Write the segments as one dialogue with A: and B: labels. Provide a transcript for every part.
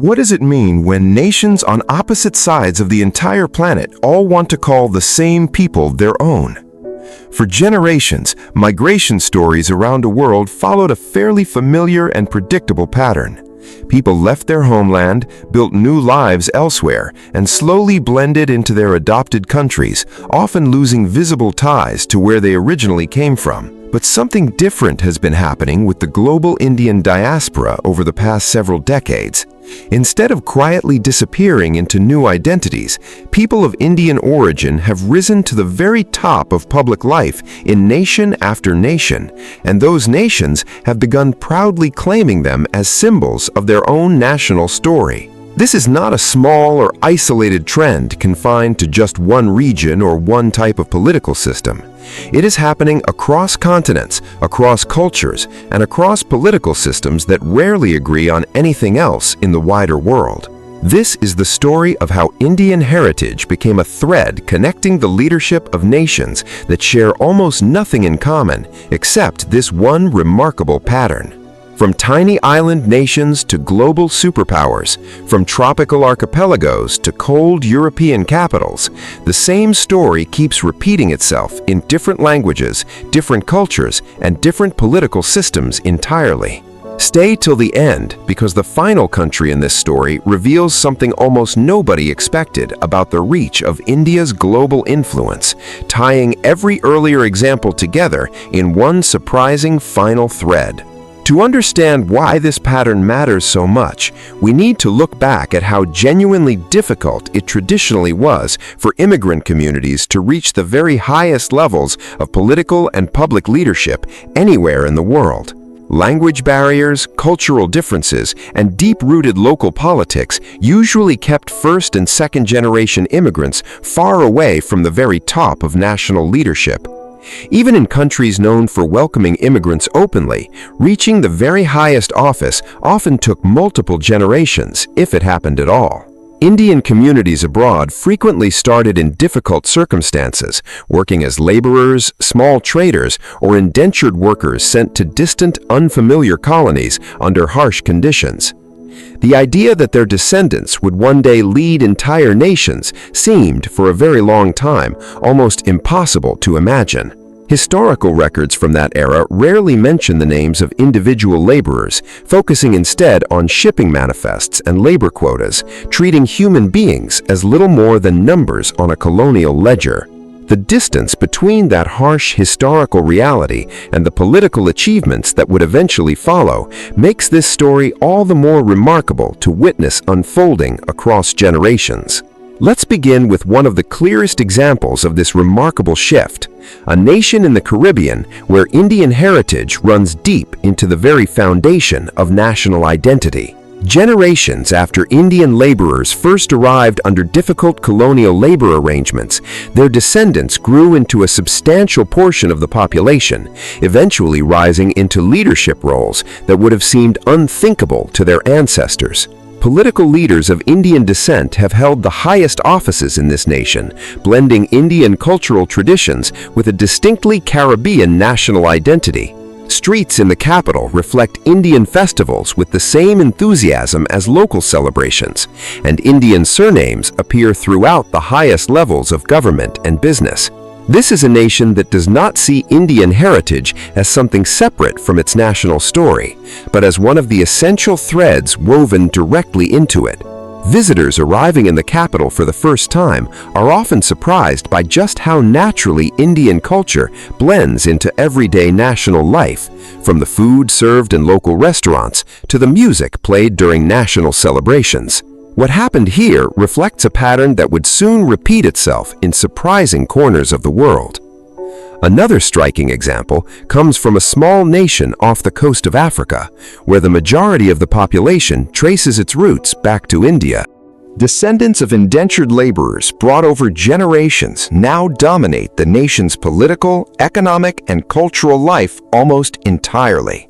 A: What does it mean when nations on opposite sides of the entire planet all want to call the same people their own? For generations, migration stories around the world followed a fairly familiar and predictable pattern. People left their homeland, built new lives elsewhere, and slowly blended into their adopted countries, often losing visible ties to where they originally came from. But something different has been happening with the global Indian diaspora over the past several decades. Instead of quietly disappearing into new identities, people of Indian origin have risen to the very top of public life in nation after nation, and those nations have begun proudly claiming them as symbols of their own national story. This is not a small or isolated trend confined to just one region or one type of political system. It is happening across continents, across cultures, and across political systems that rarely agree on anything else in the wider world. This is the story of how Indian heritage became a thread connecting the leadership of nations that share almost nothing in common except this one remarkable pattern. From tiny island nations to global superpowers, from tropical archipelagos to cold European capitals, the same story keeps repeating itself in different languages, different cultures, and different political systems entirely. Stay till the end, because the final country in this story reveals something almost nobody expected about the reach of India's global influence, tying every earlier example together in one surprising final thread. To understand why this pattern matters so much, we need to look back at how genuinely difficult it traditionally was for immigrant communities to reach the very highest levels of political and public leadership anywhere in the world. Language barriers, cultural differences, and deep-rooted local politics usually kept first- and second-generation immigrants far away from the very top of national leadership. Even in countries known for welcoming immigrants openly, reaching the very highest office often took multiple generations, if it happened at all. Indian communities abroad frequently started in difficult circumstances, working as laborers, small traders, or indentured workers sent to distant, unfamiliar colonies under harsh conditions. The idea that their descendants would one day lead entire nations seemed, for a very long time, almost impossible to imagine. Historical records from that era rarely mention the names of individual laborers, focusing instead on shipping manifests and labor quotas, treating human beings as little more than numbers on a colonial ledger. The distance between that harsh historical reality and the political achievements that would eventually follow makes this story all the more remarkable to witness unfolding across generations. Let's begin with one of the clearest examples of this remarkable shift, a nation in the Caribbean where Indian heritage runs deep into the very foundation of national identity. Generations after Indian laborers first arrived under difficult colonial labor arrangements, their descendants grew into a substantial portion of the population, eventually rising into leadership roles that would have seemed unthinkable to their ancestors. Political leaders of Indian descent have held the highest offices in this nation, blending Indian cultural traditions with a distinctly Caribbean national identity. Streets in the capital reflect Indian festivals with the same enthusiasm as local celebrations, and Indian surnames appear throughout the highest levels of government and business. This is a nation that does not see Indian heritage as something separate from its national story, but as one of the essential threads woven directly into it. Visitors arriving in the capital for the first time are often surprised by just how naturally Indian culture blends into everyday national life, from the food served in local restaurants to the music played during national celebrations. What happened here reflects a pattern that would soon repeat itself in surprising corners of the world. Another striking example comes from a small nation off the coast of Africa, where the majority of the population traces its roots back to India. Descendants of indentured laborers brought over generations now dominate the nation's political, economic, and cultural life almost entirely.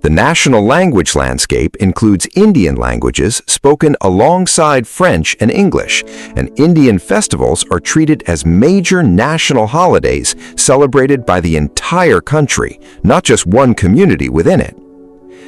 A: The national language landscape includes Indian languages spoken alongside French and English, and Indian festivals are treated as major national holidays celebrated by the entire country, not just one community within it.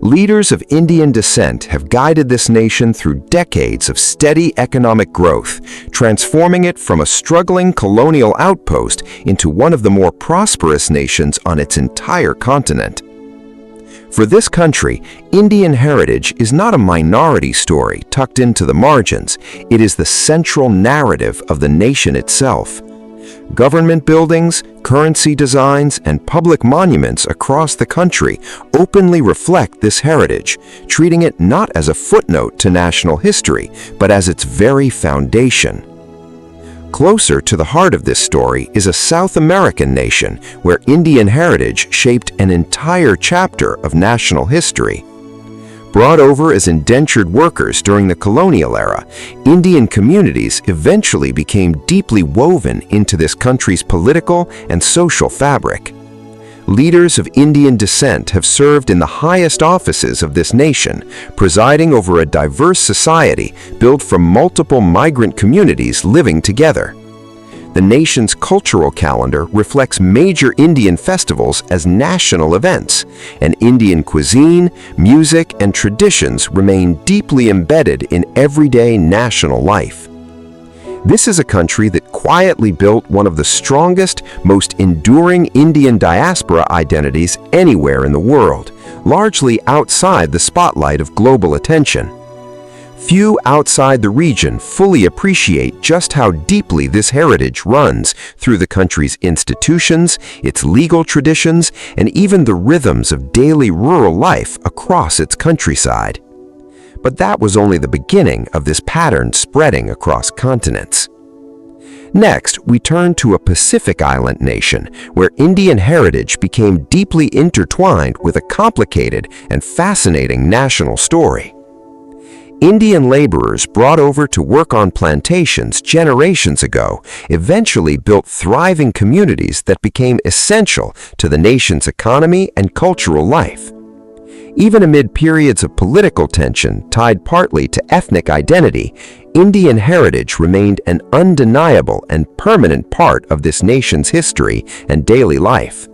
A: Leaders of Indian descent have guided this nation through decades of steady economic growth, transforming it from a struggling colonial outpost into one of the more prosperous nations on its entire continent. For this country, Indian heritage is not a minority story tucked into the margins. It is the central narrative of the nation itself. Government buildings, currency designs, and public monuments across the country openly reflect this heritage, treating it not as a footnote to national history, but as its very foundation. Closer to the heart of this story is a South American nation where Indian heritage shaped an entire chapter of national history. Brought over as indentured workers during the colonial era, Indian communities eventually became deeply woven into this country's political and social fabric. Leaders of Indian descent have served in the highest offices of this nation, presiding over a diverse society built from multiple migrant communities living together. The nation's cultural calendar reflects major Indian festivals as national events, and Indian cuisine, music, and traditions remain deeply embedded in everyday national life. This is a country that quietly built one of the strongest, most enduring Indian diaspora identities anywhere in the world, largely outside the spotlight of global attention. Few outside the region fully appreciate just how deeply this heritage runs through the country's institutions, its legal traditions, and even the rhythms of daily rural life across its countryside. But that was only the beginning of this pattern spreading across continents. Next, we turn to a Pacific island nation where Indian heritage became deeply intertwined with a complicated and fascinating national story. Indian laborers brought over to work on plantations generations ago eventually built thriving communities that became essential to the nation's economy and cultural life. Even amid periods of political tension tied partly to ethnic identity, Indian heritage remained an undeniable and permanent part of this nation's history and daily life.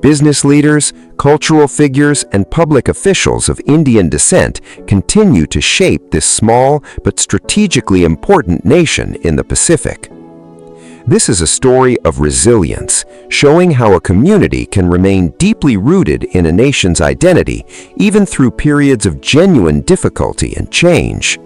A: Business leaders, cultural figures, and public officials of Indian descent continue to shape this small but strategically important nation in the Pacific. This is a story of resilience, showing how a community can remain deeply rooted in a nation's identity even through periods of genuine difficulty and change.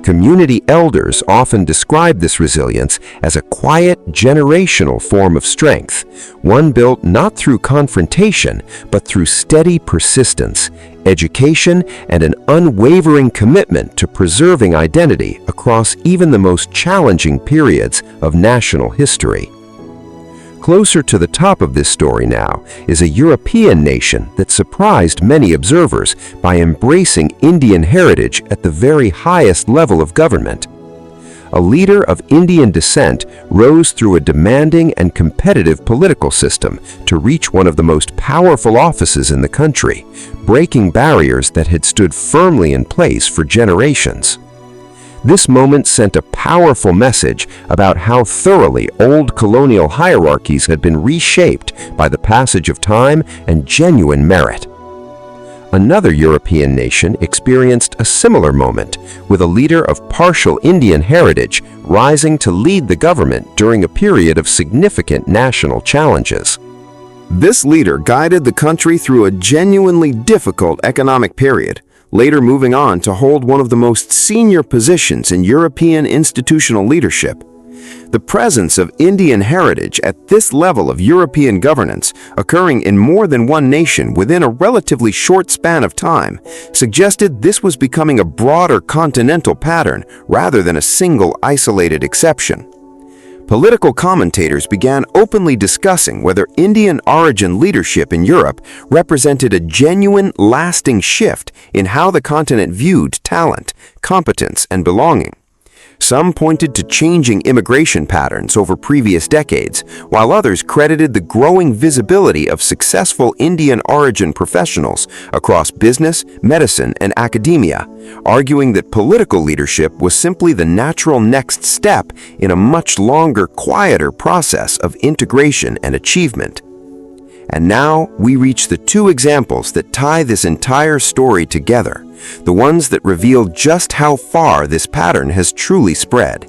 A: Community elders often describe this resilience as a quiet, generational form of strength, one built not through confrontation, but through steady persistence, education, and an unwavering commitment to preserving identity across even the most challenging periods of national history. Closer to the top of this story now is a European nation that surprised many observers by embracing Indian heritage at the very highest level of government. A leader of Indian descent rose through a demanding and competitive political system to reach one of the most powerful offices in the country, breaking barriers that had stood firmly in place for generations. This moment sent a powerful message about how thoroughly old colonial hierarchies had been reshaped by the passage of time and genuine merit. Another European nation experienced a similar moment, with a leader of partial Indian heritage rising to lead the government during a period of significant national challenges. This leader guided the country through a genuinely difficult economic period, later moving on to hold one of the most senior positions in European institutional leadership. The presence of Indian heritage at this level of European governance, occurring in more than one nation within a relatively short span of time, suggested this was becoming a broader continental pattern rather than a single isolated exception. Political commentators began openly discussing whether Indian origin leadership in Europe represented a genuine, lasting shift in how the continent viewed talent, competence, and belonging. Some pointed to changing immigration patterns over previous decades, while others credited the growing visibility of successful Indian origin professionals across business, medicine, and academia, arguing that political leadership was simply the natural next step in a much longer, quieter process of integration and achievement. And now we reach the two examples that tie this entire story together, the ones that reveal just how far this pattern has truly spread.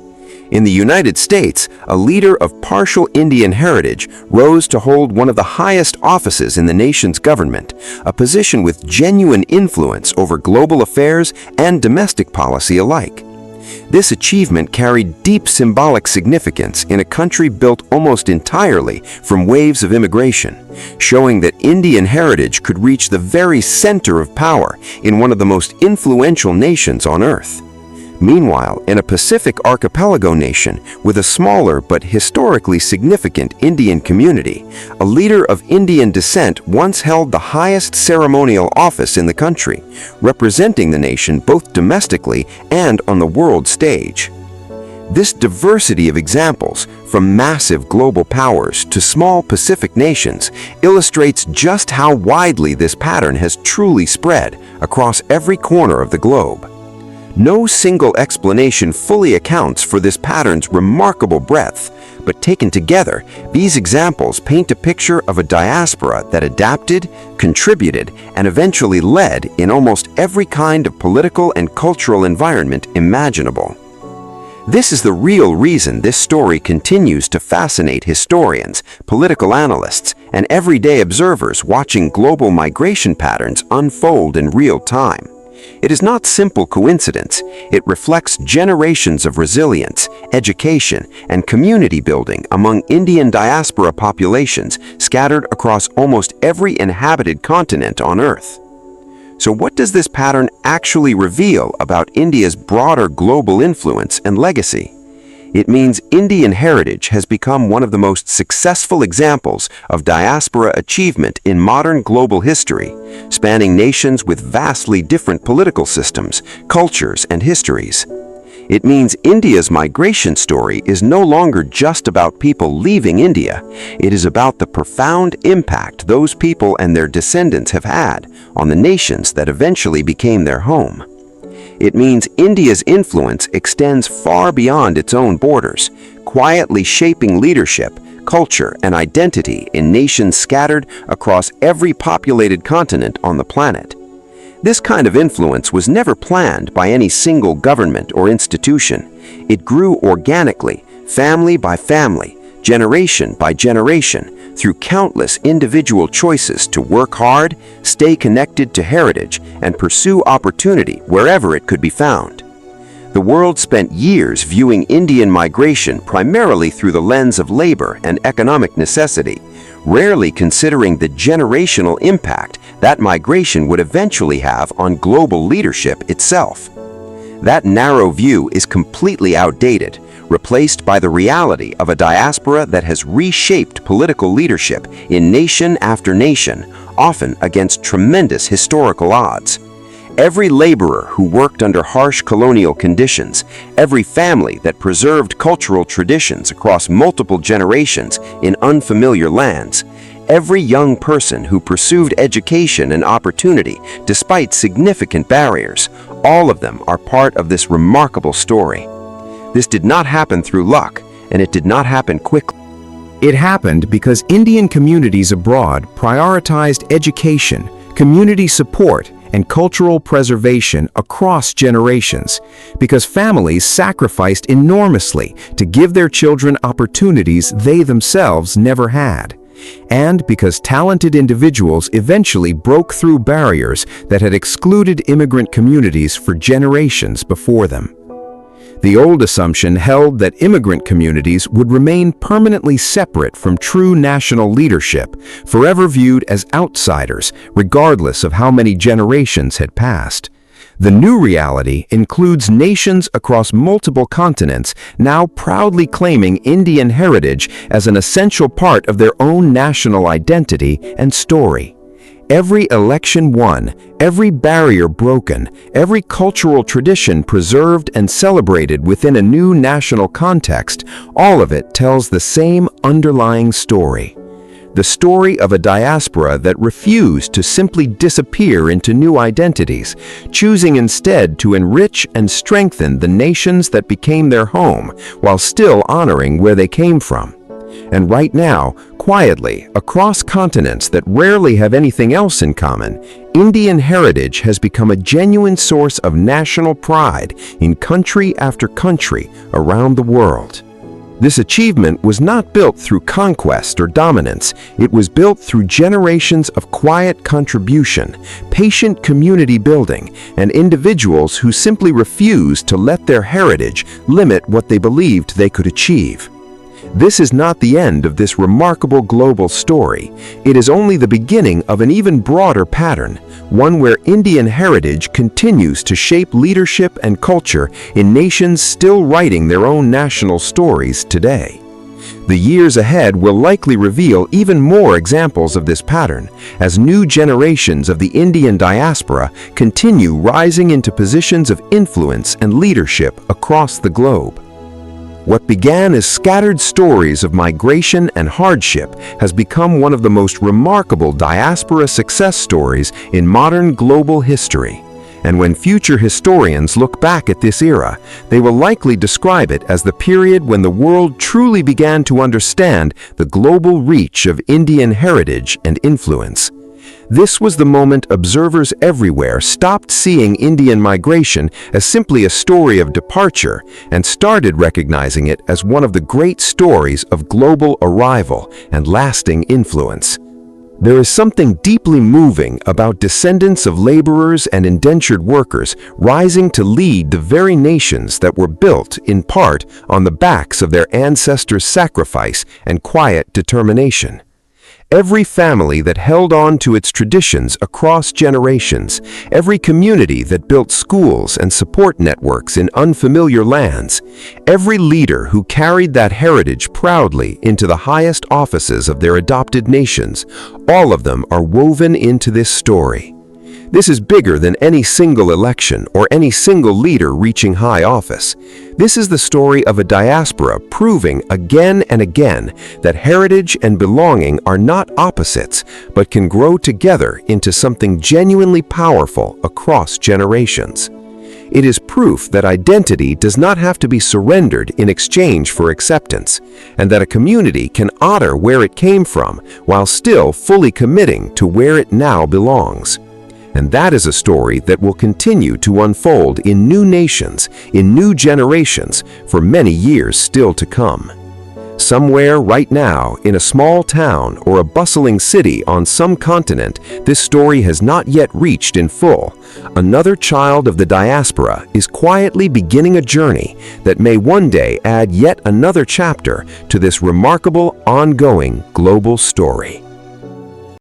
A: In the United States, a leader of partial Indian heritage rose to hold one of the highest offices in the nation's government, a position with genuine influence over global affairs and domestic policy alike. This achievement carried deep symbolic significance in a country built almost entirely from waves of immigration, showing that Indian heritage could reach the very center of power in one of the most influential nations on Earth. Meanwhile, in a Pacific archipelago nation with a smaller but historically significant Indian community, a leader of Indian descent once held the highest ceremonial office in the country, representing the nation both domestically and on the world stage. This diversity of examples, from massive global powers to small Pacific nations, illustrates just how widely this pattern has truly spread across every corner of the globe. No single explanation fully accounts for this pattern's remarkable breadth, but taken together, these examples paint a picture of a diaspora that adapted, contributed, and eventually led in almost every kind of political and cultural environment imaginable. This is the real reason this story continues to fascinate historians, political analysts, and everyday observers watching global migration patterns unfold in real time. It is not simple coincidence. It reflects generations of resilience, education, and community building among Indian diaspora populations scattered across almost every inhabited continent on Earth. So what does this pattern actually reveal about India's broader global influence and legacy? It means Indian heritage has become one of the most successful examples of diaspora achievement in modern global history, spanning nations with vastly different political systems, cultures, and histories. It means India's migration story is no longer just about people leaving India. It is about the profound impact those people and their descendants have had on the nations that eventually became their home. It means India's influence extends far beyond its own borders, quietly shaping leadership, culture, and identity in nations scattered across every populated continent on the planet. This kind of influence was never planned by any single government or institution. It grew organically, family by family, generation by generation, through countless individual choices to work hard, stay connected to heritage, and pursue opportunity wherever it could be found. The world spent years viewing Indian migration primarily through the lens of labor and economic necessity, rarely considering the generational impact that migration would eventually have on global leadership itself. That narrow view is completely outdated, replaced by the reality of a diaspora that has reshaped political leadership in nation after nation, often against tremendous historical odds. Every laborer who worked under harsh colonial conditions, every family that preserved cultural traditions across multiple generations in unfamiliar lands, every young person who pursued education and opportunity despite significant barriers, all of them are part of this remarkable story. This did not happen through luck, and it did not happen quickly. It happened because Indian communities abroad prioritized education, community support, and cultural preservation across generations, because families sacrificed enormously to give their children opportunities they themselves never had, and because talented individuals eventually broke through barriers that had excluded immigrant communities for generations before them. The old assumption held that immigrant communities would remain permanently separate from true national leadership, forever viewed as outsiders, regardless of how many generations had passed. The new reality includes nations across multiple continents now proudly claiming Indian heritage as an essential part of their own national identity and story. Every election won, every barrier broken, every cultural tradition preserved and celebrated within a new national context, all of it tells the same underlying story. The story of a diaspora that refused to simply disappear into new identities, choosing instead to enrich and strengthen the nations that became their home while still honoring where they came from. And right now, quietly, across continents that rarely have anything else in common, Indian heritage has become a genuine source of national pride in country after country around the world. This achievement was not built through conquest or dominance. It was built through generations of quiet contribution, patient community building, and individuals who simply refused to let their heritage limit what they believed they could achieve. This is not the end of this remarkable global story. It is only the beginning of an even broader pattern, one where Indian heritage continues to shape leadership and culture in nations still writing their own national stories today. The years ahead will likely reveal even more examples of this pattern as new generations of the Indian diaspora continue rising into positions of influence and leadership across the globe. What began as scattered stories of migration and hardship has become one of the most remarkable diaspora success stories in modern global history. And when future historians look back at this era, they will likely describe it as the period when the world truly began to understand the global reach of Indian heritage and influence. This was the moment observers everywhere stopped seeing Indian migration as simply a story of departure and started recognizing it as one of the great stories of global arrival and lasting influence. There is something deeply moving about descendants of laborers and indentured workers rising to lead the very nations that were built, in part, on the backs of their ancestors' sacrifice and quiet determination. Every family that held on to its traditions across generations, every community that built schools and support networks in unfamiliar lands, every leader who carried that heritage proudly into the highest offices of their adopted nations, all of them are woven into this story. This is bigger than any single election or any single leader reaching high office. This is the story of a diaspora proving again and again that heritage and belonging are not opposites, but can grow together into something genuinely powerful across generations. It is proof that identity does not have to be surrendered in exchange for acceptance, and that a community can honor where it came from while still fully committing to where it now belongs. And that is a story that will continue to unfold in new nations, in new generations, for many years still to come. Somewhere right now, in a small town or a bustling city on some continent, this story has not yet reached in full. Another child of the diaspora is quietly beginning a journey that may one day add yet another chapter to this remarkable, ongoing global story.